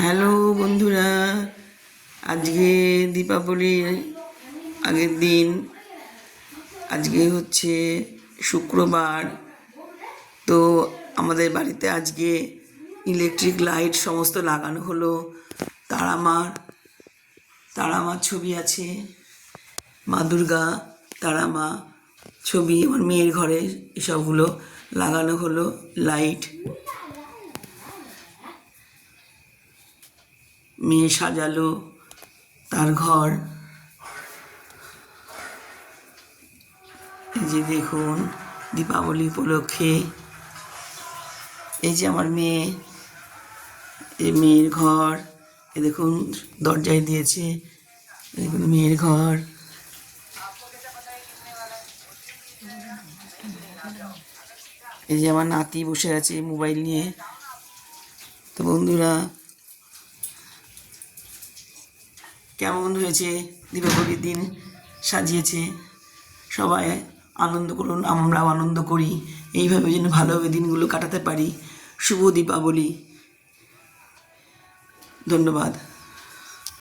Hello বন্ধুরা, আজকে দীপাবলির আগের দিন। আজকে হচ্ছে শুক্রবার। তো আমাদের বাড়িতে আজকে ইলেকট্রিক লাইট সমস্ত লাগানো হলো। তারা মার ছবি আছে, মা দুর্গা, তারা মা ছবি আমার মেয়ের ঘরে এসবগুলো লাগানো হলো লাইট। মেয়ে সাজালো তার ঘর। এই যে দেখুন, দীপাবলি উপলক্ষে এই যে আমার মেয়ে, এই মেয়ের ঘর। এ দেখুন দরজায় দিয়েছে, দেখুন মেয়ের ঘর। এই যে আমার নাতি বসে আছে মোবাইল নিয়ে। তো বন্ধুরা, কেমন হয়েছে দীপাবলির দিন সাজিয়েছে? সবাই আনন্দ করুন, আমরাও আনন্দ করি। এইভাবে যেন ভালোভাবে দিনগুলো কাটাতে পারি। শুভ দীপাবলি। ধন্যবাদ।